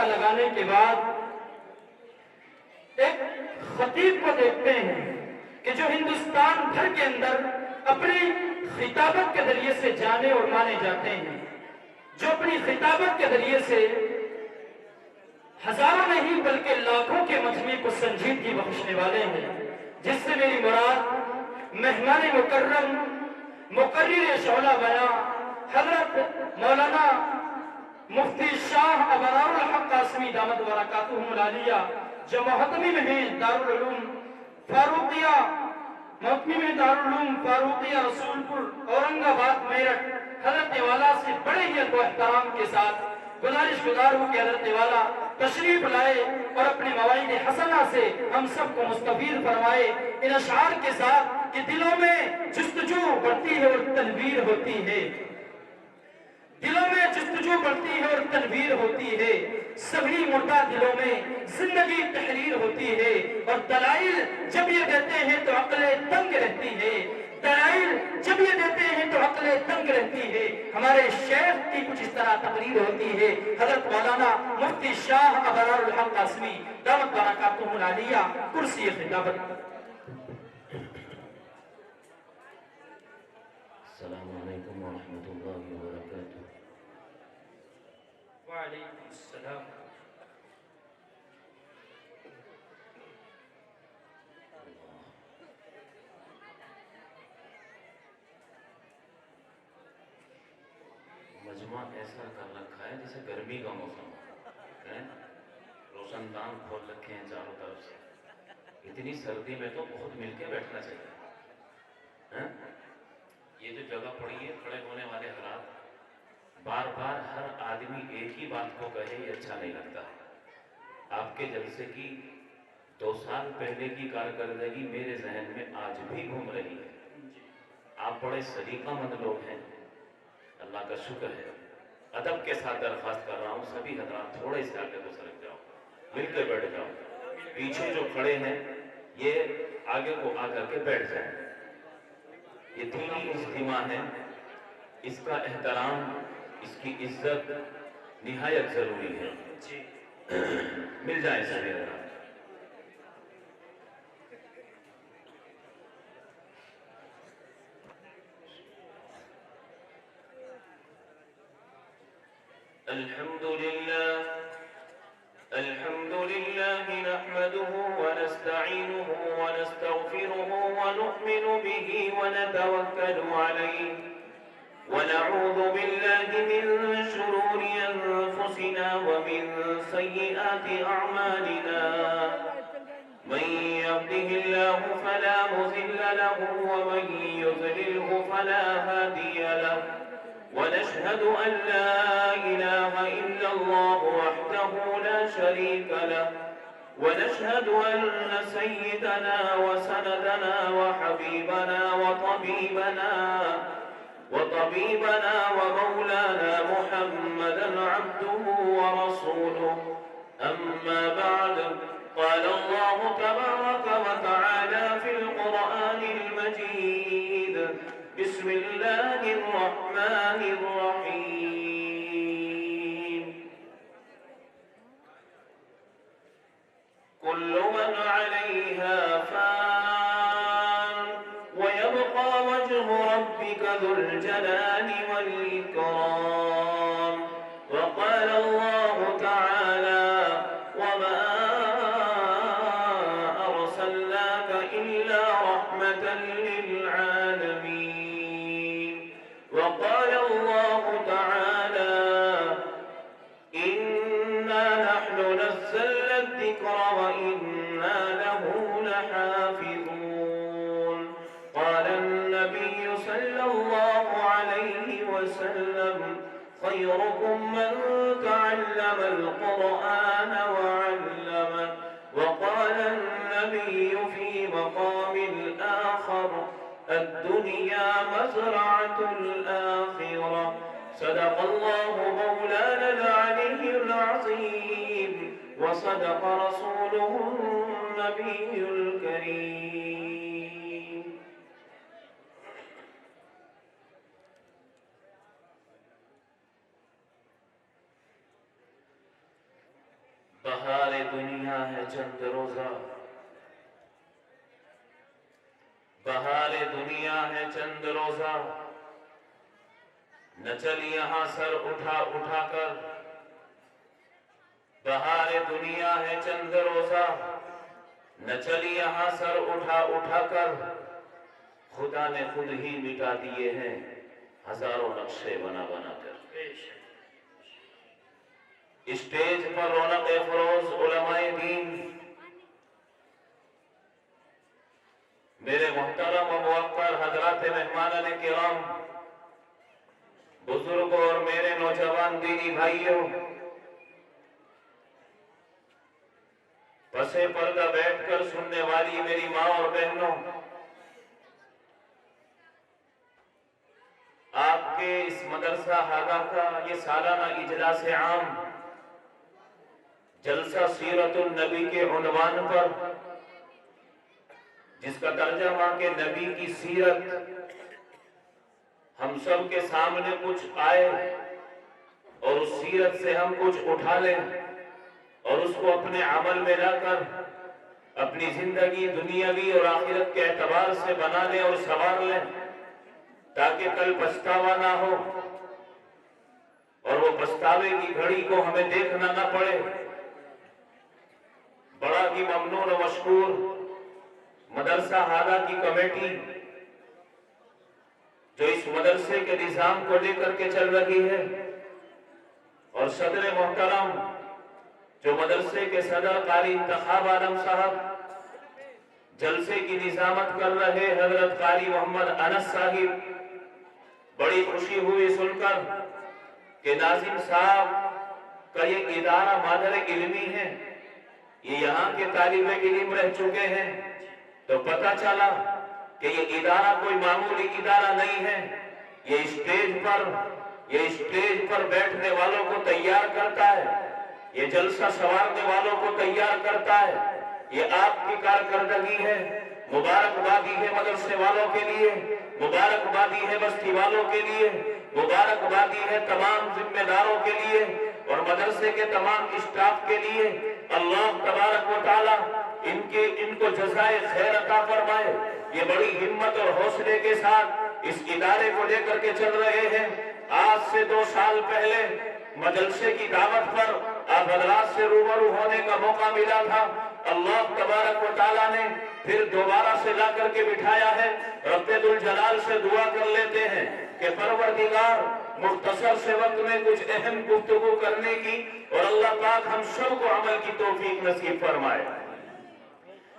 لگانے کے بعد ایک خطیب کو دیکھتے ہیں کہ جو ہندوستان بھر کے اندر اپنی خطابت کے ذریعے سے جانے اور مانے جاتے ہیں، جو اپنی خطابت کے ذریعے سے ہزاروں نہیں بلکہ لاکھوں کے مجمع کو سنجیدگی بخشنے والے ہیں، جس سے میری مراد مہمان مکرم مقرر شعلہ بیاں حضرت مولانا مفتی شاہ ابرار الحق قاسمی دامت برکاتہم العالیہ جو محتمم ہیں دارالعلوم فاروقیہ رسول پور اورنگ آباد میرٹھ، حضرت والا سے بڑے ہی ادب و احترام کے ساتھ گزارش گزار ہوں کہ حضرت والا تشریف لائے اور اپنے مواعظ حسنہ سے ہم سب کو مستفید فرمائے ان اشعار کے ساتھ کہ دلوں میں جستجو بڑھتی ہے اور تنویر ہوتی ہے، دلوں میں جستجو بڑھتی ہے اور تنویر ہوتی ہے، سبھی مردہ دلوں میں زندگی تحریر ہوتی ہے، اور دلائل جب یہ دیتے ہیں تو عقلیں تنگ رہتی ہے، دلائل جب یہ دیتے ہیں تو عقلیں تنگ رہتی ہے۔ ہمارے شیخ کی کچھ اس طرح تقریر ہوتی ہے، حضرت مولانا مفتی شاہ ابرار الحق قاسمی دامت برکاتہم العالیہ کرسی خطابت۔ السلام علیکم ورحمۃ اللہ وبرکاتہ۔ وعلیکم السلام۔ مجمع ایسا کر رکھا ہے جیسے گرمی کا موسم ہے، روشن دان کھول رکھے ہیں چاروں طرف سے، اتنی سردی میں تو بہت مل کے بیٹھنا چاہیے۔ یہ جو جگہ پڑی ہے کھڑے ہونے والے حالات، بار بار ہر آدمی ایک ہی بات کو کہے یہ اچھا نہیں لگتا ہے۔ آپ کے جلسے کی 2 سال پہلے کی کارکردگی میرے ذہن میں آج بھی گھوم رہی ہے۔ آپ بڑے سلیقہ مند لوگ ہیں، اللہ کا شکر ہے۔ ادب کے ساتھ درخواست کر رہا ہوں سبھی حضرات تھوڑے سے آگے کو سرک جاؤ، مل کے بیٹھ جاؤ، پیچھے جو کھڑے ہیں یہ آگے کو آ کر کے بیٹھ جائیں۔ یہ دینی اجتماع ہے، اس کا احترام، اس کی عزت نہایت ضروری ہے۔ مل جائیں سبھی حضرات۔ الحمد لله نحمده ونستعينه ونستغفره ونؤمن به ونتوكل عليه ونعوذ بالله من شرور أنفسنا ومن سيئات أعمالنا، من يهده الله فلا مضل له ومن يضلله فلا هادي له، ونشهد أن لا إله إلا الله وحده لا شريك له، ونشهد أن سيدنا وسندنا وحبيبنا وطبيبنا ومولانا محمدا عبده ورسوله، أما بعد، قال الله تبارك وتعالى في القرآن المجيد: بسم الله الرحمن الرحيم. كل من عليها فان ويبقى وجه ربك ذو الجلال والإكرام. وقال الله تعالى: وما أرسلناك إلا رحمة للعالمين. وقال الله تعالى: إنا نحن نزلنا الذكر وإنا له لحافظون. قال النبي صلى الله عليه وسلم: خيركم من تعلم القرآن وعلمه. وقال النبي في مقام آخر: الدنيا مزرعة الآخرة، صدق الله مولانا العلي العظيم وصدق رسوله النبي الكريم. بہار دنیا ہے چند روزہ، بہار دنیا ہے چند روزہ، نہ چل یہاں سر اٹھا اٹھا کر. بہار دنیا ہے چند روزہ، نہ چل یہاں سر اٹھا اٹھا کر. خدا نے خود ہی مٹا دیے ہیں ہزاروں نقشے بنا بنا کر. اسٹیج پر رونق فروز علماء دین، میرے محترم و موقر حضرات مہمانان کرام، بزرگوں اور میرے نوجوان دینی بھائیوں، پسے پردہ بیٹھ کر سننے والی میری ماں اور بہنوں، آپ کے اس مدرسہ ہاگا کا یہ سالانہ اجلاس عام جلسہ سیرت النبی کے عنوان پر، جس کا ترجمہ کہ نبی کی سیرت، ہم سب کے سامنے کچھ آئے اور اس سیرت سے ہم کچھ اٹھا لیں اور اس کو اپنے عمل میں لا کر اپنی زندگی دنیاوی اور آخرت کے اعتبار سے بنا لیں اور سنوار لیں، تاکہ کل پچھتاوا نہ ہو اور وہ پچھتاوے کی گھڑی کو ہمیں دیکھنا نہ پڑے. بڑا ہی ممنون و مشکور مدرسہ ہاگا کی کمیٹی جو اس مدرسے کے نظام کو لے کر کے چل رہی ہے، اور صدر محترم جو مدرسے کے صدر قاری انتخاب عالم صاحب، جلسے کی نظامت کر رہے حضرت قاری محمد انس صاحب. بڑی خوشی ہوئی سن کر کہ ناظم صاحب کا یہ ادارہ مادر علمی ہے، یہ یہاں کے طالب علم رہ چکے ہیں، تو پتہ چلا کہ یہ ادارہ کوئی معمولی ادارہ نہیں ہے. یہ اسٹیج پر بیٹھنے والوں کو تیار کرتا ہے، یہ جلسہ سنوارنے والوں کو تیار کرتا ہے. یہ آپ کی کارکردگی ہے. مبارکبادی ہے مدرسے والوں کے لیے، مبارکبادی ہے بستی والوں کے لیے، مبارکبادی ہے تمام ذمہ داروں کے لیے اور مدرسے کے تمام اسٹاف کے لیے. اللہ تبارک و تعالی ان کو جزائے خیر عطا فرمائے. یہ بڑی ہمت اور حوصلے کے ساتھ اس ادارے کو لے کر کے چل رہے ہیں. آج سے 2 سال پہلے مجلسے کی دعوت پر آپ حضرات سے روبرو ہونے کا موقع ملا تھا. اللہ تبارک و تعالیٰ نے پھر دوبارہ سے لا کر کے بٹھایا ہے. رب ذوالجلال سے دعا کر لیتے ہیں کہ پروردگار مختصر سے وقت میں کچھ اہم گفتگو کرنے کی، اور اللہ پاک ہم سب کو عمل کی توفیق نصیب فرمائے.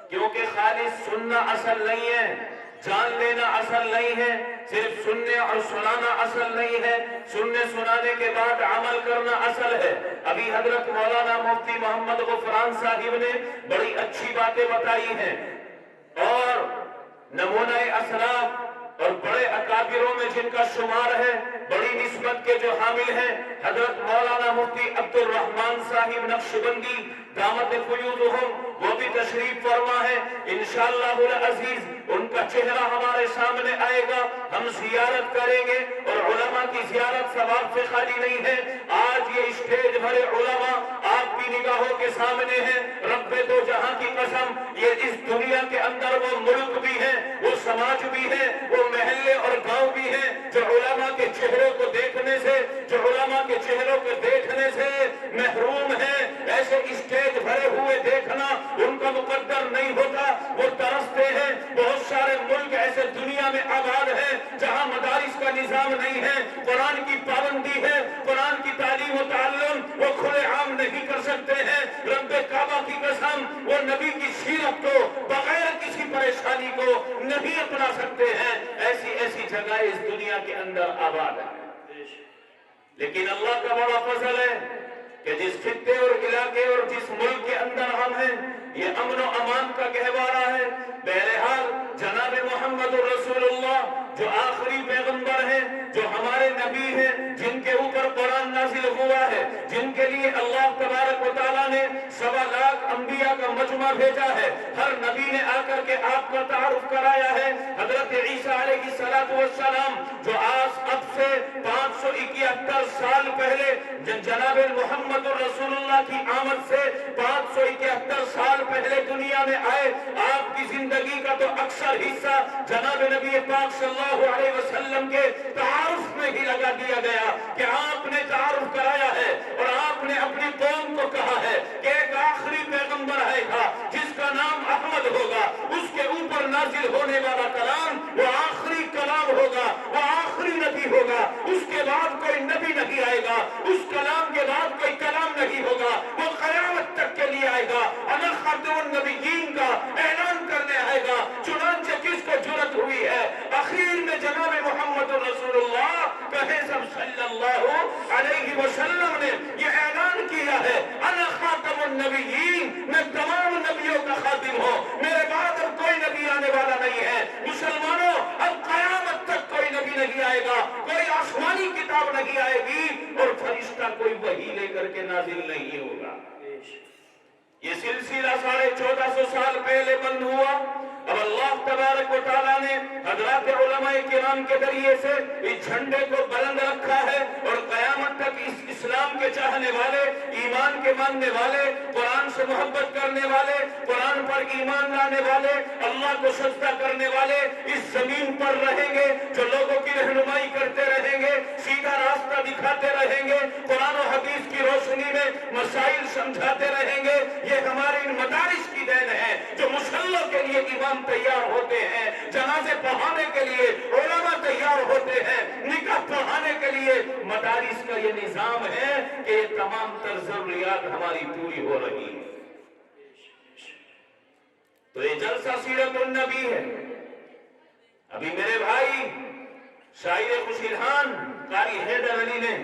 کیونکہ خالص سننا اصل نہیں ہے، جان لینا اصل نہیں ہے، صرف سننے اور سنانا اصل نہیں ہے، سننے سنانے کے بعد عمل کرنا اصل ہے. ابھی حضرت مولانا مفتی محمد غفران صاحب نے بڑی اچھی باتیں بتائی ہیں، اور نمونہ اسلاف اور بڑے اکابروں میں جن کا شمار ہے، بڑی نسبت کے جو حامل ہیں، حضرت مولانا مفتی عبد الرحمن صاحب نقشبندی دامت فیوضہم، وہ بھی تشریف فرما ہے. انشاءاللہ العزیز ان کا چہرہ ہمارے سامنے آئے گا، ہم زیارت کریں گے. اور علماء کی زیارت ثواب سے خالی نہیں ہے. آج یہ اسٹیج بھرے علماء آپ کی نگاہوں کے سامنے ہیں. رب دو جہاں کی قسم، یہ اس دنیا کے اندر وہ ملک بھی ہے، وہ سماج بھی ہے، وہ محلے اور گاؤں بھی ہے جو علماء کے چہروں کو دیکھنے سے، جو علماء کے چہروں کو دیکھنے سے محروم ہے. ایسے اسٹیج بھرے ہوئے دیکھنا ان کا مقدر نہیں ہوتا، وہ ترستے ہیں. بہت سارے ملک ایسے دنیا میں آباد ہیں جہاں مدارس کا نظام نہیں ہے، قرآن کی پابندی ہے، قرآن کی تعلیم و تعلم وہ کھلے عام نہیں کر سکتے ہیں. رب کعبہ کی قسم، وہ نبی کی سیرت کو بغیر کسی پریشانی کو نہیں اپنا سکتے ہیں. ایسی ایسی جگہ اس دنیا کے اندر آباد ہے. لیکن اللہ کا بڑا فضل ہے کہ جس خطے اور علاقے اور جس ملک کے اندر ہم ہیں، یہ امن و امان کا گہوارہ ہے۔ بہرحال جناب محمد رسولullah جو آخری پیغمبر ہیں، جو ہمارے نبی ہیں، جن کے اوپر قرآن نازل ہوا ہے، جن کے لیے اللہ تبارک و تعالیٰ نے 1.25 لاکھ انبیاء کا مجمع بھیجا ہے، ہر نبی نے آ کر کے آپ کا تعارف کرایا ہے۔ حضرت عیسیٰ علیہ السلام جو آج اب سے 571 سال پہلے جناب محمد رسول اللہ کی آمد سے 571 سال پہلے دنیا میں آئے، آپ کی زندگی کا تو اکثر حصہ جناب نبی پاک صلی اللہ علیہ وسلم کے تعارف میں ہی لگا دیا گیا کہ آپ نے تعارف کرایا ہے اور آپ نے اپنی قوم کو کہا ہے کہ ایک آخری پیغمبر آئے گا جس کا نام احمد ہوگا، اس کے اوپر نازل ہونے والا کلام وہ آخری کلام ہوگا، وہ آخری نبی ہوگا، اس کے بعد کوئی نبی نہیں آئے گا، اس کلام کے بعد کوئی کلام نہیں ہوگا، وہ قیامت تک کے لیے آئے گا، انا خاتم النبیین کا اعلان کرنے آئے گا۔ چنانچہ کس کو جرأت ہوئی ہے اخیر میں جناب محمد رسول اللہ کہے سب صلی اللہ علیہ وسلم نے یہ اعلان کیا ہے، انا خاتم النبیین، میں تمام نبیوں کا خاتم ہوں، میرے بعد اب کوئی نبی آنے والا نہیں ہے۔ مسلمانوں اب قیامت تک کوئی نبی نہیں آئے گا، کوئی آسمانی کتاب نہیں آئے گی اور فرشتہ کوئی وحی لے کر کے نازل نہیں ہوگا۔ یہ سلسلہ 1450 سال پہلے بند ہوا، اب اللہ تبارک و تعالیٰ نے حضرات علماء کرام کے ذریعے سے اس جھنڈے کو بلند رکھا ہے اور قیامت تک اس اسلام کے چاہنے والے، ایمان کے ماننے والے، قرآن سے محبت کرنے والے، قرآن پر ایمان لانے والے، اللہ کو سجدہ کرنے والے اس زمین پر رہیں گے، جو لوگوں کی رہنمائی کرتے رہیں گے، سیدھا راستہ دکھاتے رہیں گے، قرآن و حدیث کی روشنی میں مسائل سمجھاتے رہیں گے۔ یہ ہماری مدارس کی دین ہے جو مسلح کے لیے امام تیار ہوتے ہیں، جنازے پڑھانے کے لیے علماء تیار ہوتے ہیں، نکاح پڑھانے کے لیے مدارس کا یہ نظام ہے کہ یہ تمام تر ضروریات ہماری پوری ہو رہی ہے۔ تو یہ جلسہ سیرت النبی ہے۔ ابھی میرے بھائی شاعر خوشیرحان قاری حیدر علی نے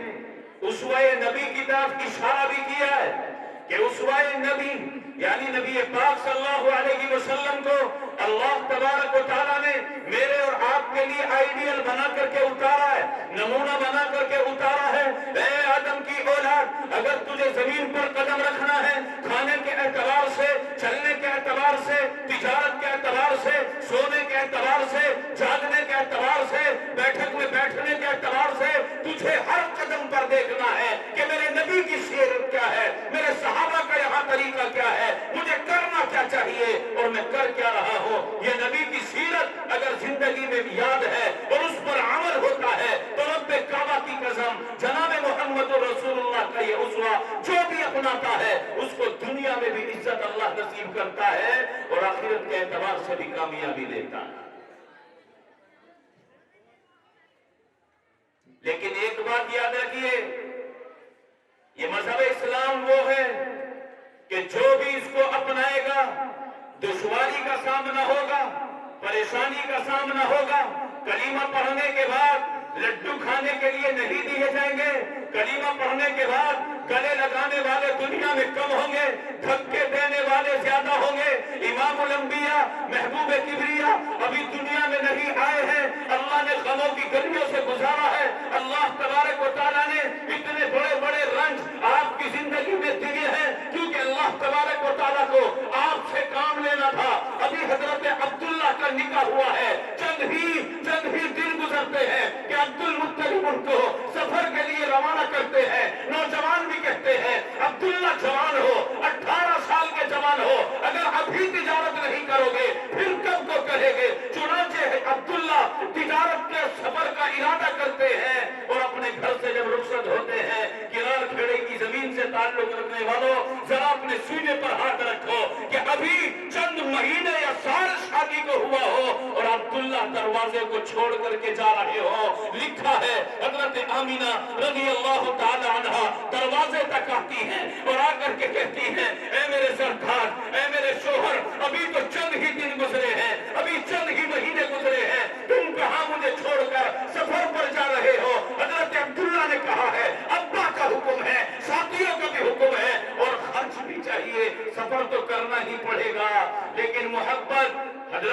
اسوہ نبی کی طرف اشارہ بھی کیا ہے کہ اسوہ نبی یعنی نبی پاک صلی اللہ علیہ وسلم کو اللہ تبارک و تعالیٰ نے میرے اور آپ کے لیے آئیڈیل بنا کر کے اتارا ہے، نمونہ بنا کر کے اتارا ہے۔ اے آدم کی اولاد، اگر تجھے زمین پر قدم رکھنا ہے، کھانے کے اعتبار سے، چلنے کے اعتبار سے، تجارت کے اعتبار سے، سونے کے اعتبار سے، جاگنے کے اعتبار سے، بیٹھک میں بیٹھنے کے اعتبار سے، تجھے ہر قدم پر دیکھنا ہے کہ میرے نبی کی سیرت کیا ہے، میرے صحابہ کا یہاں طریقہ کیا ہے، مجھے کرنا کیا چاہیے اور میں کر کیا رہا ہوں۔ یہ نبی کی سیرت اگر زندگی میں یاد ہے اور اس پر عمل ہوتا ہے تو رب کعبہ کی قسم جناب محمد رسول اللہ کا یہ اسوہ جو بھی اپناتا ہے اس کو دنیا میں بھی عزت اللہ نصیب کرتا ہے اور آخرت کے اعتبار سے بھی کامیابی دیتا ہے۔ لیکن ایک بات یاد رکھیے، یہ مذہب اسلام وہ ہے کہ جو بھی اس کو اپنائے گا دشواری کا سامنا ہوگا، پریشانی کا سامنا ہوگا۔ کلمہ پڑھنے کے بعد لڈو کھانے کے لیے نہیں دیے جائیں گے، کلمہ پڑھنے کے بعد گلے لگانے والے دنیا میں کم ہوں گے، دھکے دینے والے زیادہ ہوں گے۔ امام الانبیاء محبوب کبریا ابھی دنیا میں نہیں آئے ہیں، اللہ نے غموں کی گلیوں سے گزارا ہے، اللہ تبارک و تعالیٰ نے اتنے بڑے بڑے رنج آپ کی زندگی میں دیے ہیں کیونکہ اللہ تبارک و تعالیٰ کو آپ سے کام لینا تھا۔ ابھی حضرت عبداللہ کا نکاح ہوا ہے، چند ہی دن گزرتے ہیں کہ عبد المطلب ان کو سفر کے لیے روانہ کرتے ہیں۔ نوجوان بھی کہتے ہیں عبداللہ جوان ہو، 18 سال کے جوان ہو، اگر ابھی تجارت نہیں کرو گے پھر کب کو کرے گے؟ چنانچہ عبداللہ تجارت کے سفر کا ارادہ کرتے ہیں اور اپنے گھر سے جب رخصت ہوتے ہیں، کنار کھیڑے کی زمین سے تعلق رکھنے والوں ذرا اپنے سینے پر ہاتھ رکھو کہ ابھی چند مہینے یا سال شادی کو ہوا ہو اور عبداللہ دروازے کو چھوڑ کر کے جا رہے ہو۔ لکھا ہے حضرت آمینہ رضی اللہ تعالی عنہ دروازے تک آتی ہیں اور آ کر کے کہتی ہیں اے میرے سرکار، اے میرے شوہر، ابھی تو چند ہی دن گزرے ہیں، ابھی چند ہی مہینے گزرے ہیں، تم کہاں مجھے چھوڑ کر سفر پر جا رہے ہو؟ حضرت عبداللہ نے کہا ہے ابا کا حکم ہے، ساتھیوں کا بھی حکم ہے اور خرچ بھی چاہیے، سفر تو کرنا ہی پڑے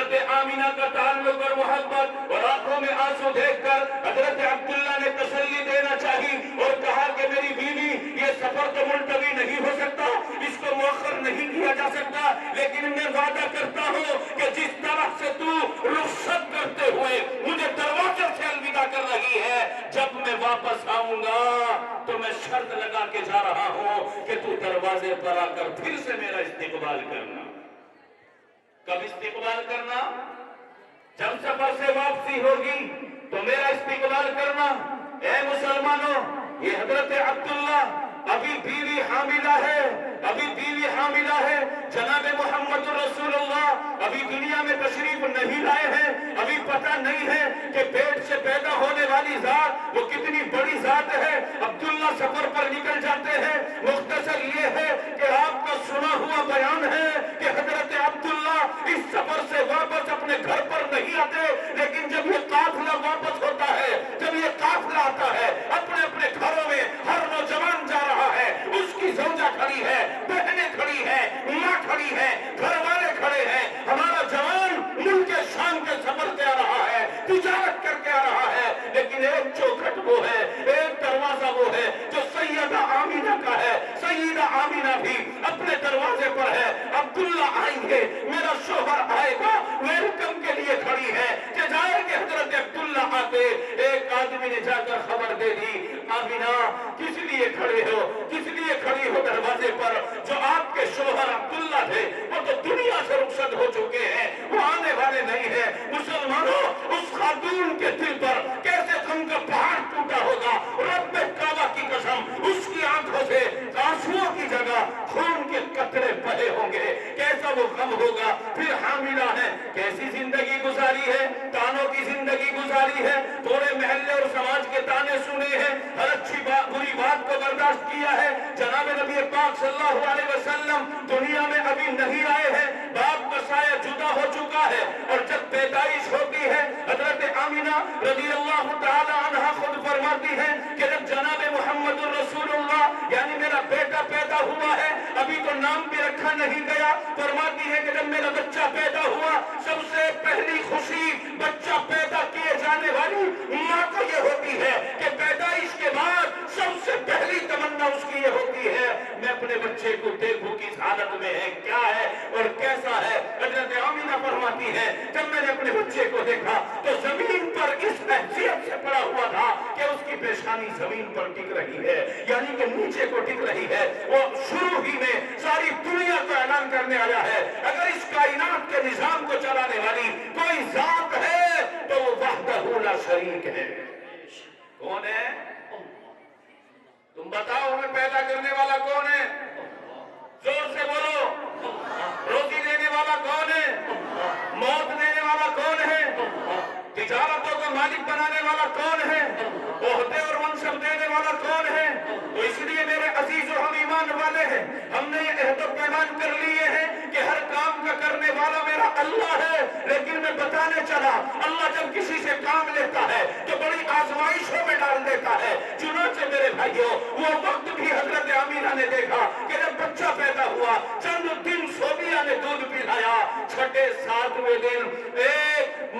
حضرت آمینہ کا تعلق اور محبت اور آنکھوں میں آنسو دیکھ کر حضرت عبداللہ نے تسلی دینا چاہی اور کہا کہ میری بیوی یہ سفر تو ملتوی نہیں ہو سکتا، اس کو مؤخر نہیں کیا جا سکتا، لیکن میں وعدہ کرتا ہوں کہ جس طرح سے تو رخصت کرتے ہوئے مجھے دروازے سے الوداع کر رہی ہے، جب میں واپس آؤں گا تو میں شرط لگا کے جا رہا ہوں کہ تو دروازے پر آ کر پھر سے میرا استقبال کرنا۔ کب استقبال کرنا؟ جب سفر سے واپسی ہوگی تو میرا استقبال کرنا۔ اے مسلمانوں، یہ حضرت عبداللہ ابھی بیوی حاملہ ہے، ابھی بیوی حاملہ ہے، جناب محمد رسول اللہ ابھی دنیا میں تشریف نہیں لائے ہیں، ابھی پتہ نہیں ہے کہ پیٹ سے پیدا ہونے والی ذات وہ کتنی بڑی ذات ہے۔ عبداللہ سفر پر نکل جاتے ہیں۔ مختصر یہ ہے کہ آپ کا سنا ہوا بیان ہے کہ حضرت عبداللہ اس سفر سے واپس اپنے گھر پر نہیں آتے، لیکن جب یہ قافلہ واپس ہوتا ہے، جب یہ قافلہ آتا ہے، اپنے اپنے گھروں میں ہر نوجوان جا رہا ہے، اس کی زوجہ کھڑی ہے، بہنیں کھڑی ہیں، ماں کھڑی ہے، گھر والے کھڑے ہیں، ہمارا جوان ملک شام کے سفر سے آ رہا ہے، تجارت کر کے آ رہا ہے، لیکن ایک چوکھٹ وہ ہے، ایک دروازہ وہ ہے جو سیدہ آمینہ کا ہے۔ سیدہ آمینہ بھی اپنے دروازے پر ہے، عبداللہ آئیں گے، میرا شوہر آئے گا، ویلکم کے لیے کھڑی ہے کہ جائے کہ حضرت عبداللہ آتے۔ ایک آدمی نے جا کر خبر دے دی، آمینہ کس لیے کھڑے ہو، کس لیے کھڑی ہو دروازے پر؟ جو آپ کے شوہر عبداللہ تھے وہ تو دنیا سے رخصت ہو چکے ہیں، وہ آنے والے نہیں ہیں۔ مسلمانوں، اس خاتون کے دل پر کیسے غم کا پہاڑ ٹوٹا ہوگا، رب کعبہ کی قسم، اس کی آنکھوں سے آنسوؤں کی جگہ خون کے قطرے بہے ہوں گے، کیسا وہ غم ہوگا۔ پھر حاملہ ہے، کیسی زندگی گزاری ہے، تانوں کی زندگی گزاری ہے، پورے محلے اور سماج کے تانے سنے ہیں، ہر اچھی بات بری بات کو برداشت کیا ہے۔ جناب نبی پاک صلی اللہ علیہ وسلم دنیا میں ابھی نہیں آئے ہیں، باپ کا سایہ جدا ہو چکا ہے، اور جب پیدائش ہوتی ہے حضرت آمینہ رضی اللہ تعالی عنہا خود فرماتی ہے کہ جب جناب محمد رسول اللہ یعنی میرا بیٹا پیدا ہوا ہے، ابھی تو نام بھی رکھا نہیں گیا، فرماتی ہے کہ جب میرا بچہ پیدا ہوا، سب سے پہلی خوشی بچہ پیدا کیے جانے والی ماں کو یہ ہوتی ہے کہ پیدائش کے بعد سب سے پہلی تمنا اس کی یہ ہوتی ہے میں اپنے بچے کو دیکھوں کس حالت میں ہے، کیا ہے اور کیسا ہے۔ حضرت آمینہ فرماتی ہے جب میں نے اپنے بچے کو دیکھا تو زمین پر اس حیثیت سے پڑا ہوا تھا کہ اس کی پیشانی زمین پر ٹک رہی ہے، یعنی کہ نیچے کو ٹک رہی ہے۔ وہ شروع ہی میں ساری دنیا کو اعلان کرنے آیا ہے اگر اس کائنات کے نظام کو چلانے والی کوئی ذات ہے تو وہ وحدہ لا شریک ہے۔ کون ہے؟ تم بتاؤ ہمیں پیدا کرنے والا کون ہے؟ زور سے بولو۔ روزی دینے والا کون ہے؟ موت دینے والا کون ہے؟ تجارتوں کو مالک بنانے والا کون ہے؟ عہدے اور منصب دینے والا کون ہے؟ تو اس لیے میرے عزیزو ہم ایمان والے ہیں، ہم نے یہ عہد و پیمان کر لیے ہیں کہ ہر کام کا کرنے والا میرا اللہ ہے، لیکن میں بتانے چلا اللہ جب کسی سے کام لیتا ہے تو بڑی آزمائشوں میں ڈال دیتا ہے۔ چنانچہ میرے بھائیوں وہ وقت بھی حضرت آمینہ نے دیکھا کہ جب بچہ پیدا ہوا، چند دن صوبیہ نے دودھ پلایا، چھٹے ساتویں دن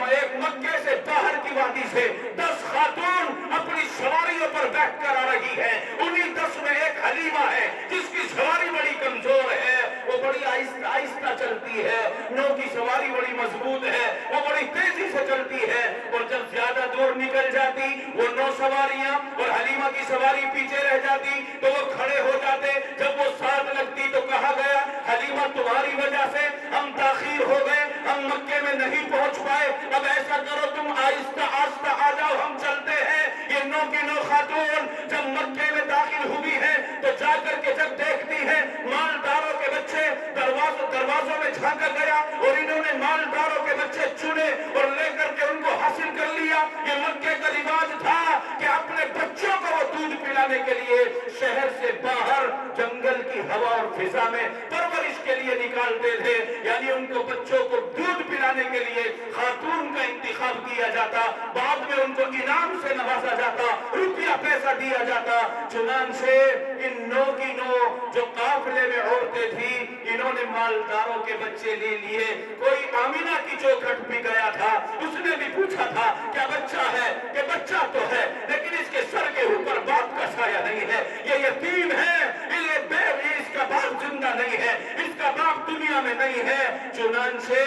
ایک مکے سے باہر کی وادی سے 10 خاتون اپنی سواریوں پر بیٹھ کر آ رہی ہے، انہی 10 میں ایک حلیمہ ہے جس کی سواری بڑی کمزور ہے، وہ بڑی آہستہ آہستہ چلتی ہے، نو کی سواری بڑی مضبوط ہے، وہ بڑی تیزی سے چلتی ہے، اور جب زیادہ دور نکل جاتی وہ 9 سواریاں اور حلیمہ کی سواری پیچھے رہ جاتی تو وہ کھڑے ہو جاتے۔ جب وہ ساتھ لگتی تو کہا گیا حلیمہ تمہاری وجہ سے ہم تاخیر ہو گئے، ہم مکے میں نہیں پہنچ پائے، اب ایسا کرو تم آہستہ آہستہ آ جاؤ، ہم چلتے ہیں۔ یہ 9 کی 9 خاتون جب مکے میں داخل ہوئی ہے تو جا کر کے جب دیکھتی ہے مالداروں کے بچے دروازوں میں جھانکا گیا اور انہوں نے مالداروں کے بچے چنے اور لے کر کے ان کو حاصل کر لیا۔ یہ مکے کا رواج تھا کہ اپنے بچوں کو وہ دودھ پلانے کے لیے شہر سے باہر جنگل کی ہوا اور فضا میں پرورش کے لیے نکالتے تھے، یعنی ان کو بچوں کو دودھ پلانے کے لیے خاتون کا انتخاب کیا جاتا، بعد میں ان کو انعام سے نوازا جاتا، روپیہ پیسہ دیا جاتا۔ چنانچہ ان 9 کی 9 جو قافلے میں عورتیں تھی، انہوں نے مالداروں کے بچے لے لیے۔ کوئی آمینہ کی چوکھٹ بھی گیا تھا، اس نے بھی پوچھا تھا کیا بچہ ہے؟ کہ بچہ تو ہے لیکن اس کے سر کے اوپر باپ کا سایہ نہیں ہے، یہ یتیم ہے، اس کا باپ زندہ نہیں ہے، اس کا باپ دنیا میں نہیں ہے۔ چنانچہ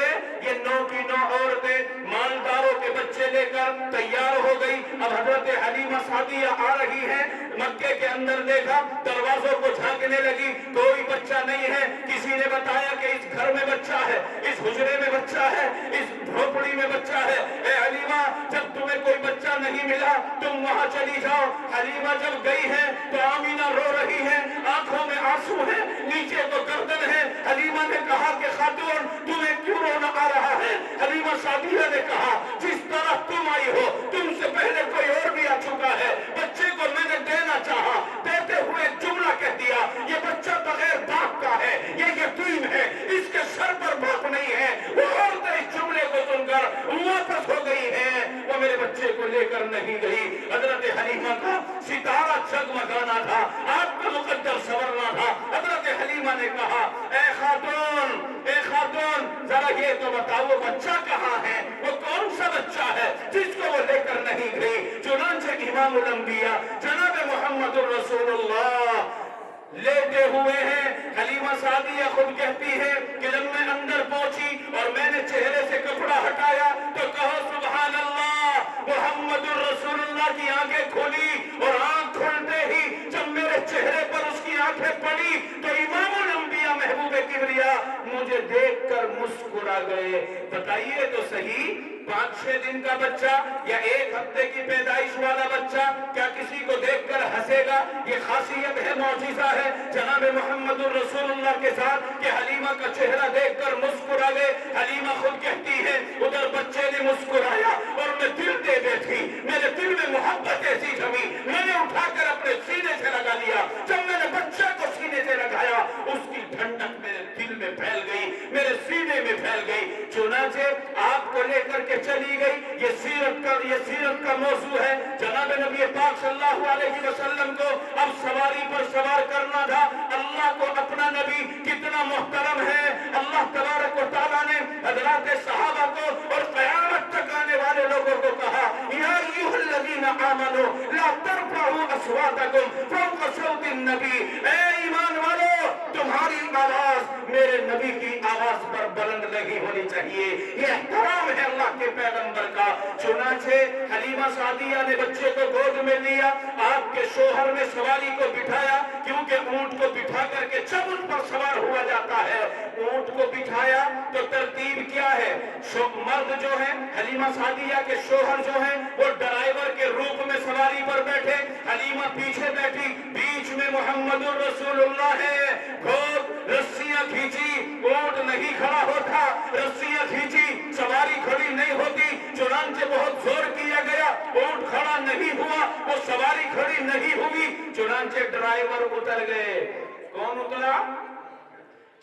یہ 9 کی 9 عورتیں مالداروں کے بچے لے کر تیار ہو گئی۔ اب حضرت حلیمہ سعدیہ آ رہی ہیں، مکے کے اندر دیکھا، دروازوں کو جھانکنے لگی، کوئی بچہ نہیں ہے۔ کسی نے بتایا کہ اس گھر میں بچہ ہے، اس حجرے میں بچہ ہے، اس جھوپڑی میں بچہ ہے۔ اے حلیمہ، جب تمہیں کوئی بچہ نہیں ملا تم وہاں چلی جاؤ۔ حلیمہ جب گئی ہے تو آمینہ رو رہی ہے، آنکھوں میں آنسو ہے، نیچے تو گردن ہے۔ حلیمہ نے کہا کہ خاتون تمہیں کیوں رونا آ رہا ہے؟ حلیمہ سعدیہ نے کہا جس طرح تم آئی ہو تم سے پہلے کوئی اور بھی آ چکا ہے، بچے کو میں نے دینا چاہا، دیتے ہوئے جملہ کہہ دیا یہ بچہ بغیر باپ کا ہے، یہ یتیم ہے، اس کے سر پر باپ نہیں ہے۔ وہ عورتیں اس جملے کو سن کر واپس ہو گئی ہیں، وہ میرے بچے کو لے کر نہیں گئی۔ حضرت حلیمہ کا ستارہ جگمگانا تھا، آپ کا مقدر سنورنا تھا۔ حضرت حلیمہ نے کہا اے خاتون ذرا یہ تو بتاؤ وہ بچہ کہاں ہے، وہ کون سا بچہ ہے جس کو وہ لے کر نہیں گئی؟ چنانچہ امام الانبیاء جناب محمد الرسول اللہ لیتے ہوئے ہیں۔ حلیمہ سعدیہ خود کہتی ہے کہ جب میں اندر پہنچی اور میں نے چہرے سے کپڑا ہٹایا تو کہو سبحان اللہ، محمد الرسول اللہ کی آنکھیں کھلی، اور آنکھ کھلتے ہی جب میرے چہرے پر اس کی آنکھیں پڑی تو امام الانبیاء محبوب کبریا مجھے دیکھ کر مسکرا گئے۔ بتائیے تو صحیح، 5-6 دن کا بچہ یا 1 ہفتے کی پیدائش والا بچہ کیا کسی کو دیکھ کر ہنسے گا؟ یہ خاصیت ہے، معجزہ ہے جناب محمد الرسول اللہ کے ساتھ کہ حلیمہ کا چہرہ دیکھ کر مسکرا گئے۔ حلیمہ خود کہتی ہے ادھر بچے نے مسکرایا اور میں دل دے بیٹھی، میرے دل میں محبت ایسی جمی، میں نے اٹھا کر اپنے سینے سے لگا لیا۔ جب میں نے بچہ کو سینے سے لگایا اس کی ٹھنڈک میرے دل میں پھیل گئی، میرے سینے میں پھیل گئی۔ چنانچہ آپ کو لے کر کے چلی گئی۔ یہ سیرت کا موضوع ہے۔ جناب نبی پاک صلی اللہ علیہ وسلم کو اب سواری پر سوار کرنا تھا۔ اللہ کو اپنا نبی کتنا محترم ہے، اللہ تبارک و تعالیٰ نے حضرات صحابہ کو اور قیامت تک آنے والے لوگوں کو کہا یا ایھا الذین آمنوا لا ترفعوا اصواتکم فوق صوت النبی، اے ایمان والو تمہاری آواز میرے نبی کی آواز پر بلند نہیں ہونی چاہیے، یہ احترام ہے اللہ کے پیغمبر کا۔ چنانچہ حلیمہ سعدیہ نے بچے کو گود میں لیا، آپ کے شوہر نے سواری کو بٹھایا، کیونکہ اونٹ کو بٹھا کر کے جب ان پر سوار ہوا جاتا ہے، اونٹ کو بٹھایا تو ترتیب کیا ہے؟ مرد جو ہیں حلیمہ سعدیہ کے شوہر جو ہیں وہ ڈرائیور کے روپ میں سواری پر بیٹھے، حلیمہ پیچھے بیٹھی، بیچ میں محمد الرسول اللہ ہے۔ گود رسیاں کھینچی، اونٹ نہیں کھڑا ہوتا، رسیاں کھینچی، سواری کھڑی نہیں ہوتی، چنانچہ بہت زور کیا گیا، اونٹ کھڑا نہیں ہوا، وہ سواری کھڑی نہیں ہوئی، چنانچہ ڈرائیور اتر گئے۔ کون اترا؟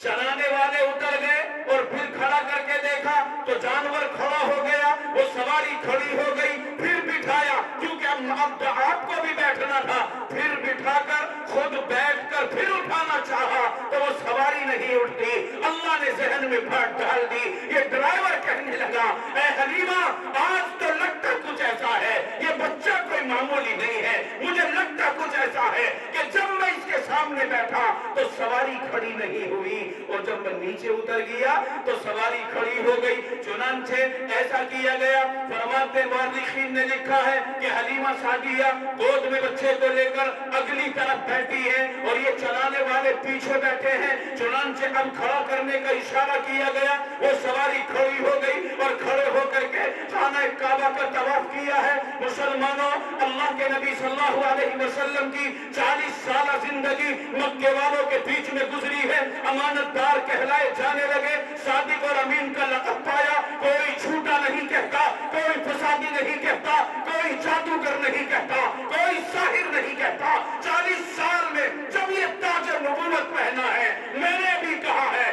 چلانے والے اتر گئے، اور پھر کھڑا کر کے دیکھا تو جانور کھڑا ہو گیا، وہ سواری کھڑی ہو گئی، پھر بٹھایا کیونکہ اب آپ کو بھی بیٹھنا تھا، پھر بٹھا کر خود بیٹھ کر پھر اٹھانا چاہا تو وہ سواری نہیں اٹھتی۔ اللہ نے ذہن میں بات ڈال دی، یہ ڈرائیور کہنے لگا اے حلیمہ آج تو لگتا کچھ ایسا ہے، یہ بچہ کوئی معمولی نہیں ہے، مجھے لگتا کچھ ایسا ہے کہ جب میں اس کے سامنے بیٹھا تو سواری کھڑی نہیں ہوئی، اور جب میں نیچے اتر گیا تو سواری کھڑی ہو گئی۔ چنانچہ ایسا کیا گیا، فرماتے مورخین نے لکھا ہے کہ حلیمہ سعدیہ گود میں بچے کو لے کر اگلی طرف بیٹھی ہے اور یہ چلانے والے پیچھے بیٹھے ہیں۔ چنانچہ اب کھڑا کرنے کا اشارہ کیا گیا، وہ سواری کھڑی ہو گئی اور کھڑے ہو کر کے خانہ کعبہ کا طواف کیا ہے۔ مسلمانوں، اللہ کے نبی صلی اللہ علیہ وسلم کی 40 سالہ زندگی مکے والوں کے بیچ میں گزری ہے، امانت دار کہلائے جانے لگے، صادق اور امین کا لقب پایا، کوئی جھوٹا نہیں کہتا، کوئی فسادی نہیں کہتا، کوئی جادوگر نہیں کہتا، کوئی ساحر نہیں کہتا۔ 40 سال میں جب یہ تاج نبوت پہنا ہے، میں نے بھی کہا ہے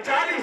40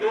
2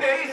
23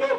2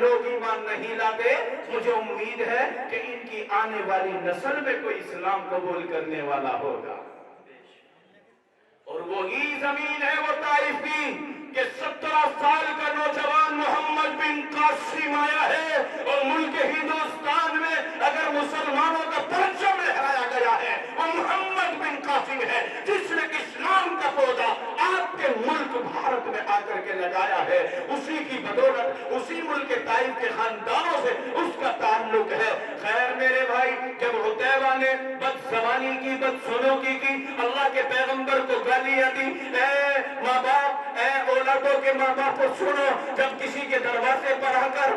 لوگ ایمان نہیں لاتے، مجھے امید ہے کہ ان کی آنے والی نسل میں کوئی اسلام قبول کرنے والا ہوگا۔ اور وہی زمین ہے وہ طائف کی کہ 17 سال کا نوجوان محمد بن قاسم آیا ہے، اور ملک ہندوستان میں اگر مسلمانوں کا پرچم لہرایا گیا ہے وہ محمد بن قاسم ہے، جس نے اسلام کا پودا آپ کے ملک بھارت میں آ کر کے لگایا ہے۔ اسی کی بدولت اسی ملک طائف کے خاندانوں سے اس کا تعلق ہے۔ خیر میرے بھائی، جب عتیبہ نے بدزبانی کی، بدسلوکی کی، اللہ کے پیغمبر کو گالیاں دی، اے ماں باپ، اے اولادوں کے ماں باپ کو سنو، جب کسی کے دروازے پر آ کر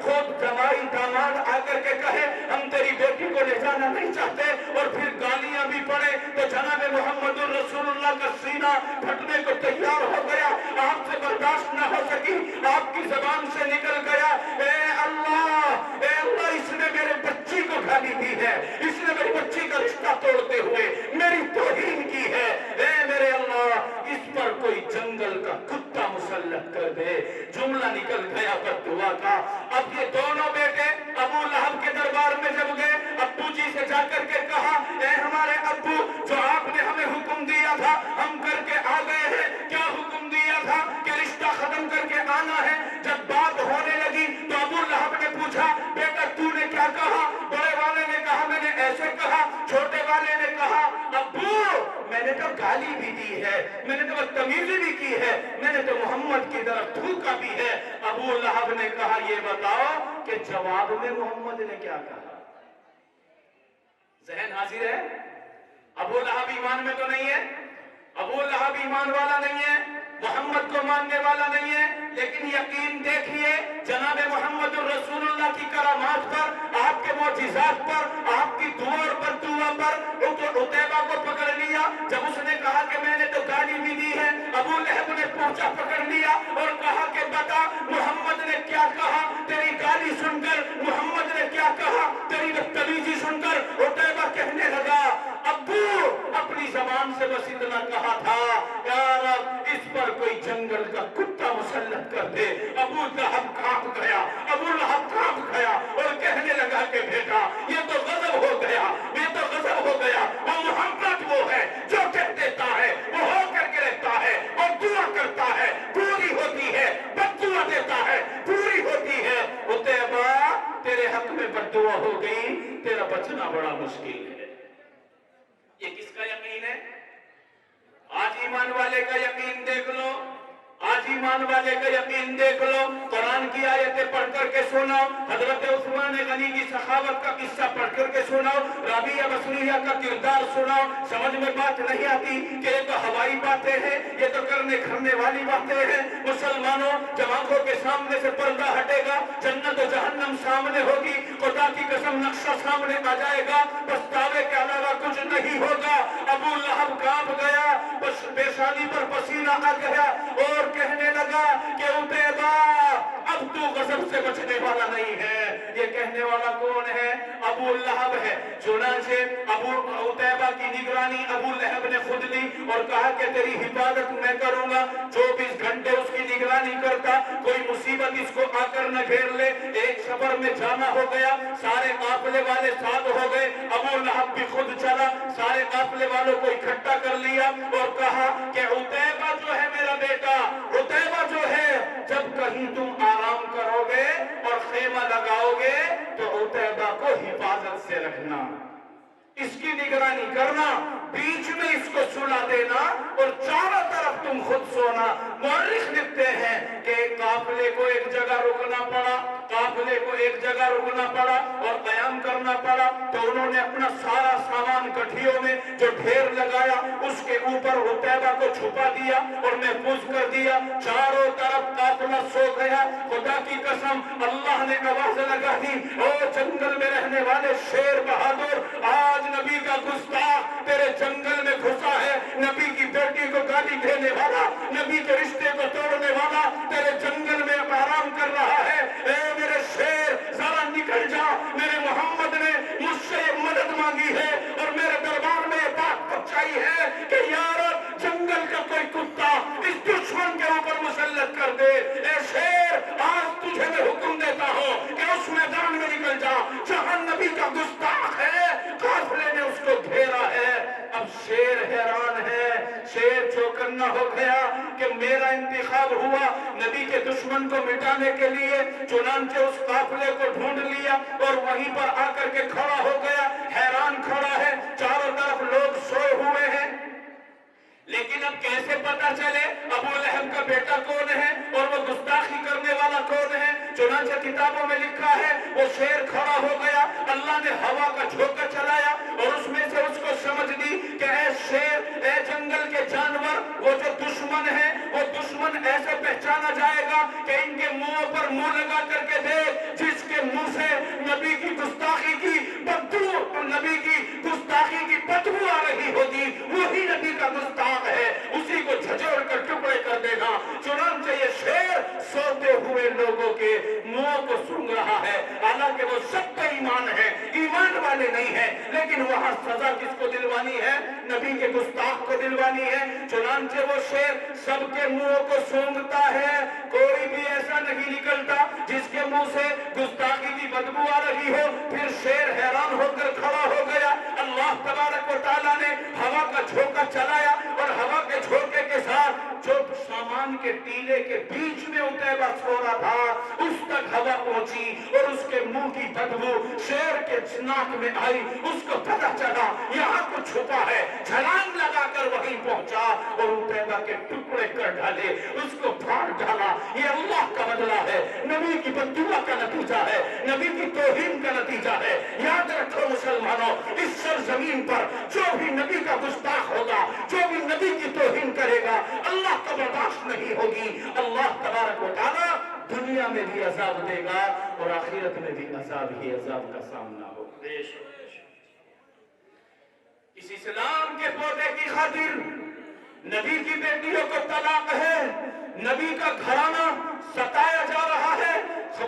خود جمائی داماد آ کر کے کہے ہم تیری بیٹی کو لے جانا نہیں چاہتے، اور پھر گالیاں بھی پڑے، تو جناب محمد الرسول اللہ کا سینہ پھٹنے کو تیار ہو گیا، آپ سے برداشت نہ ہو سکی، آپ کی زبان سے نکل گیا، اے اللہ، اس نے میرے بچی کو گالی دی ہے، اس نے میری بچی کا رشتہ توڑتے ہوئے میری توہین کی ہے، اے میرے اللہ، اس پر کوئی جنگل کا کتا مسلط کر دے۔ جملہ نکل گیا بددعا کا۔ اب یہ دونوں بیٹے ابو لہب کے دربار میں جب گئے، ابو جی سے جا کر کے کہا، اے ہمارے ابو، جو آپ نے ہمیں حکم دیا تھا ہم کر کے آ گئے ہیں۔ کیا حکم دیا تھا؟ کہ رشتہ ختم کر کے آنا ہے۔ جب بات ہونے لگی تو ابو لہب نے پوچھا، بیٹا تو نے کیا کہا؟ بڑے والے نے کہا میں نے ایسے کہا، چھوٹے والے نے کہا ابو میں نے تو گالی بھی دی ہے، میں نے تو بدتمیزی بھی کی ہے، میں نے تو محمد کی طرف تھوکا بھی ہے۔ ابو لہب نے کہا یہ بتاؤ کہ جواب میں محمد نے کیا کہا؟ ذہن حاضر ہے؟ ابو لہب ایمان میں تو نہیں ہے، ابو لہب ایمان والا نہیں ہے، محمد کو ماننے والا نہیں ہے، لیکن یقین دیکھیے جناب محمد الرسول اللہ کی کرامات پر، آپ کے معجزات پر، آپ کی دعا اور بددعا پر عتیبہ کو پکڑ لیا۔ جب اس نے کہا کہ میں نے تو گالی بھی دی ہے، ابو لہب نے پوچھا پکڑ لیا اور کہا کہ بتا محمد نے کیا کہا؟ تیری گالی سن کر محمد نے کیا کہا؟ تیری بدتمیزی سن کر عتیبہ کہنے لگا ابو اپنی زبان سے بس اتنا کہا تھا، یا رب اس پر کوئی جنگل کا کتا مسلط کر دے۔ ابو لہب کانپ گیا، ابو لہب کانپ گیا اور کہنے لگا کہ بیٹا یہ تو غضب ہو گیا، یہ تو غضب ہو گیا۔ وہ محمد وہ ہے جو کہہ دیتا ہے وہ ہو کر کے رہتا ہے، اور دعا کرتا ہے پوری ہوتی ہے، بددعا دیتا ہے پوری ہوتی ہے۔ عتیبہ تیرے حق میں بددعا ہو گئی، تیرا بچنا بڑا مشکل ہے۔ یہ کس کا یقین ہے؟ آج ایمان والے کا یقین دیکھ لو، آج ایمان والے کا یقین دیکھ لو۔ قرآن کی آیتیں پڑھ کر کے سناؤ، حضرت عثمان غنی کی سخاوت کا قصہ پڑھ کر کے سناؤ، رابعہ بصریہ کا کردار سناؤ، سمجھ میں بات نہیں آتی کہ یہ تو ہوائی باتیں ہیں، یہ تو کرنے کھرنے والی باتیں ہیں۔ مسلمانوں، جب آنکھوں کے سامنے سے پردہ ہٹے گا، جنت و جہنم سامنے ہوگی، خدا کی قسم نقشہ سامنے آ جائے گا، پچھتاوے کے علاوہ کچھ نہیں ہوگا۔ ابو لہب کانپ گیا، پیشانی پر پسینہ آ گیا اور کہنے لگا کہ عتیبہ اب تو غضب سے بچنے والا نہیں ہے۔ یہ کہنے والا کون ہے؟ ابو لہب ہے۔ چنانچہ ابو عتیبہ کی نگرانی ابو لہب نے خود لی اور کہا کہ تیری حفاظت میں کروں گا، 24 گھنٹے اس کی نگرانی کرتا، کوئی مصیبت اس کو آ کر نہ گھیر لے۔ ایک سفر میں جانا ہو گیا، سارے قافلے والے ساتھ ہو گئے، ابو لہب بھی خود چلا، سارے قافلے والوں کو اکٹھا کر لیا اور کہا کہ عتیبہ جو ہے میرا بیٹا، عتیبہ جو ہے جب کہیں تم آرام کرو گے اور خیمہ لگاؤ گے تو عتیبہ کو حفاظت سے رکھنا، اس کی نگرانی کرنا، بیچ میں اس کو سلا دینا اور چاروں طرف تم خود سونا۔ مورخ لکھتے ہیں کہ قافلے کو ایک جگہ رکنا پڑا، قافلے کو ایک جگہ رکنا پڑا اور قیام کرنا پڑا، تو انہوں نے اپنا سارا سامان گٹھیوں میں جو ڈھیر لگایا اس کے اوپر عتیبہ کو چھپا دیا اور محفوظ کر دیا۔ چاروں طرف قافلہ سو گیا۔ خدا کی قسم اللہ نے آواز لگا دی، او جنگل میں رہنے والے شیر بہادر، آج نبی کا گستاخ تیرے جنگل میں گھسا ہے، نبی کی بیٹی کو گالی دینے والا، نبی کے رشتے کو توڑنے والا تیرے جنگل میں آرام کر رہا ہے۔ اے میرے شیر ذرا نکل جا، میرے محمد نے مجھ سے مدد مانگی ہے اور میرے دربار میں یہ بات پہنچائی ہے کہ یار جنگل کا کوئی کتا اس دشمن کے اوپر مسلط کر دے۔ اے شیر حیران ہے، شیر چوکنا ہو گیا کہ میرا انتخاب ہوا نبی کے دشمن کو مٹانے کے لیے، چنانچہ اس قافلے کو ڈھونڈ لیا اور وہیں پر آ کر کے کھڑا ہو گیا، حیران کھڑا ہے، چاروں طرف لوگ سوئے ہوئے ہیں، لیکن اب کیسے پتا چلے ابو لہب کا بیٹا کون ہے اور وہ گستاخی کرنے والا کون ہے؟ چنانچہ کتابوں میں لکھا ہے وہ شیر کھڑا ہو گیا، اللہ نے ہوا کا جھونکا چلایا اور اس میں سے اس کو سمجھ دی کہ اے شیر، اے جنگل کے جانور، وہ جو دشمن ہے وہ دشمن ایسے پہچانا جائے گا کہ ان کے منہ پر منہ لگا کر کے دیکھ، جس کے منہ سے نبی کی گستاخی کی بدبو، نبی کی گستاخی کی بدبو آ رہی ہوگی، وہی نبی کا گستاخ ہے، اسی کو جھجوڑ کر ٹکڑے کر دینا۔ چنانچہ یہ شیر سوتے ہوئے لوگوں کے منہ کو سونگ رہا ہے، حالانکہ وہ سب پہ ایمان ہے، ایمان والے نہیں ہیں، لیکن وہاں سزا کس کو دلوانی ہے؟ نبی کے گستاخ کو دلوانی ہے۔ چنانچہ وہ شیر سب کے منہ کو سونگتا ہے، کوئی بھی ایسا نہیں نکلتا جس کے منہ سے گستاخی کی بدبو آ رہی ہو۔ پھر شیر حیران ہو کر کھڑا ہو گیا، اللہ تبارک و تعالیٰ نے ہوا کا جھونکا چلایا اور ہوا کے جھونکے کے ساتھ جو سامان کے ٹیلے کے بیچ میں عتیبہ سو رہا تھا اس تک ہوا پہنچی اور اس کے منہ کی بدبو شیر کے ناک میں آئی، اس کو پتہ چلا یہاں کچھ چھپا ہے، چھلانگ لگا کر وہیں پہنچا اور عتیبہ کے ٹکڑے کر ڈالے، اس کو پھاڑ ڈالا۔ یہ اللہ کا بدلہ ہے، نبی کی بددعا کا نتیجہ ہے، نبی کی توہین کا نتیجہ ہے۔ یاد رکھو مسلمانوں، اس سرزمین پر جو بھی نبی کا گستاخ ہوگا، جو بھی نبی کی توہین کرے گا، اللہ کو برداشت نہیں ہوگی۔ اللہ تبارک و تعالیٰ دنیا میں بھی عذاب دے گا اور آخرت میں بھی عذاب ہی عذاب کا سامنا ہوگا۔ اس اسلام کے پودے کی خاطر نبی کی بیٹیوں کو طلاق ہے، نبی کا گھرانہ ستایا جا رہا ہے،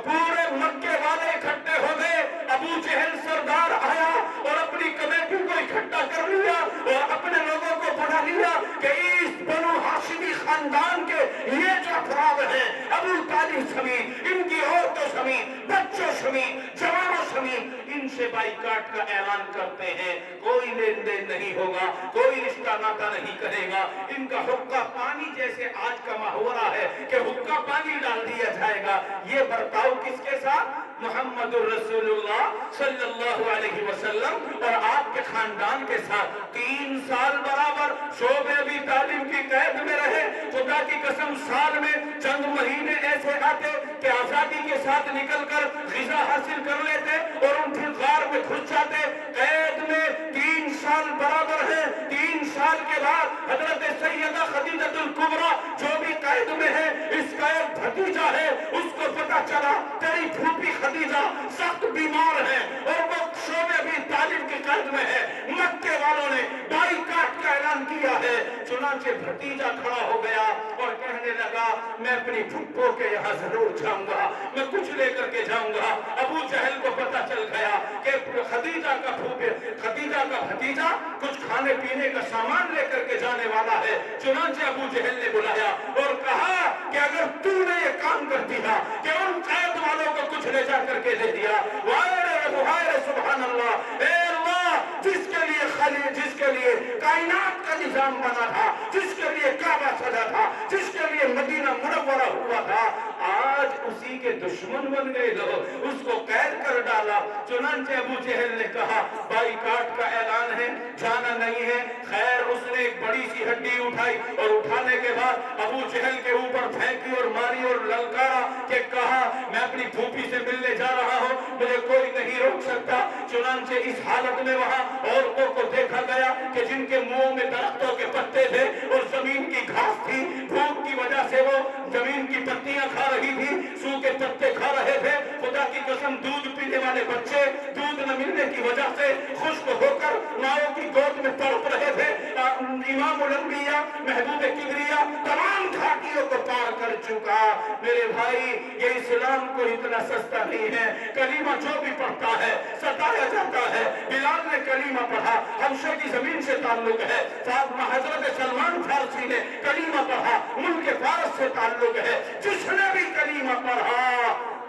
پورے مکے والے اکٹھے ہو گئے، ابو جہل سردار آیا اور اپنی کمیٹی کو اکٹھا کر لیا اور اپنے لوگوں کو بڑھا لیا کہ اس بنو ہاشمی خاندان کے یہ جو افراد ہیں، ابو طالب سمیت، ان کی عورتوں سمیت، بچوں سمیت، جوانوں سمیت، ان سے بائیکاٹ کا اعلان کرتے ہیں، کوئی لین دین نہیں ہوگا، کوئی رشتہ ناتا نہیں کرے گا، ان کا حقہ پانی جیسے آج کا محاورہ ہے کہ حقہ پانی ڈال دیا جائے گا۔ یہ برتاؤ کس کے ساتھ؟ محمد الرسول اللہ صلی اللہ علیہ وسلم اور آپ کے خاندان کے ساتھ 3 سال برابر شعبہ ابی طالب کی قید میں رہے۔ خدا کی قسم سال میں چند مہینے ایسے آتے کہ آزادی کے ساتھ نکل کر غذا حاصل کر لیتے اور ان پھر غار میں گھس جاتے۔ قید میں 3 سال برابر ہے۔ 3 سال کے بعد حضرت سیدہ خدیجہ الکبریٰ جو بھی قید میں ہے، اس کا ایک بھتیجا ہے، اس کو پتا چلا تیری پھوپھی خدیجہ سخت بیمار ہے اور وہ شعبہ ابی طالب کی قید میں ہے، مکے والوں نے بائیکاٹ کا اعلان کیا ہے۔ چنانچہ بھتیجا کھڑا ہو گیا اور کہنے لگا میں اپنی پھپھو کے یہاں ضرور جاؤں گا، میں کچھ لے کر کے جاؤں گا۔ ابو جہل کو پتا چل گیا کہ خدیجہ کا بھتیجا کچھ کھانے پینے کا سامان لے کر کے جانے والا ہے۔ چنانچہ ابو جہل نے بلایا اور کہا کہ اگر تو نے یہ کام کر دیا کہ ان قید والوں کو کچھ لے جا کر کے دے دیا، وائر سبحان اللہ، اے اللہ جس کے لیے کائنات کا نظام بنا تھا، جس کے لیے کعبہ سجا تھا، جس کے لیے مدینہ منورہ ہوا تھا، آج اسی کے دشمن بن گئے لوگ، اس کو قید کر ڈالا۔ چنانچہ ابو جہل نے کہا بائیکاٹ کا اعلان ہے، جانا نہیں ہے۔ خیر اس نے ایک بڑی سی ہڈی اٹھائی اور اٹھانے کے بعد ابو جہل کے اوپر پھینکی اور ماری اور للکارا کہ کہا میں اپنی پھوپھی سے ملنے جا رہا ہوں، مجھے کوئی نہیں روک سکتا۔ چنانچہ اس حالت میں وہاں عورتوں کو دیکھا گیا کہ جن کے منہوں میں درختوں کے پتے تھے اور زمین کی گھاس تھی، بھوک کی وجہ سے وہ زمین کی پتیاں کھا رہی تھی، سوکھے پتے کھا رہے تھے۔ خدا کی قسم دودھ پینے والے بچے دودھ نہ ملنے کی وجہ سے خشک ہو کر ماؤں کی گود میں تڑپ رہے تھے۔ امام الانبیاء محبوب کبریا تمام گھاٹیوں کو پار کر چکا۔ میرے بھائی یہ اسلام کو اتنا سستا نہیں ہے، کلمہ جو بھی پڑھتا ہے ستایا جاتا ہے۔ بلال نے کلمہ پڑھا، حبشہ کی زمین سے تعلق ہے۔ حضرت سلمان فارسی نے کلمہ پڑھا، ملک فارس سے تعلق ہے۔ جس نے بھی کلمہ پڑھا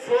100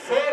100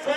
100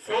100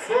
100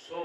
100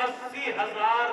80,000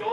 2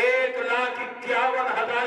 1,51,000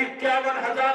51,000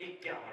51।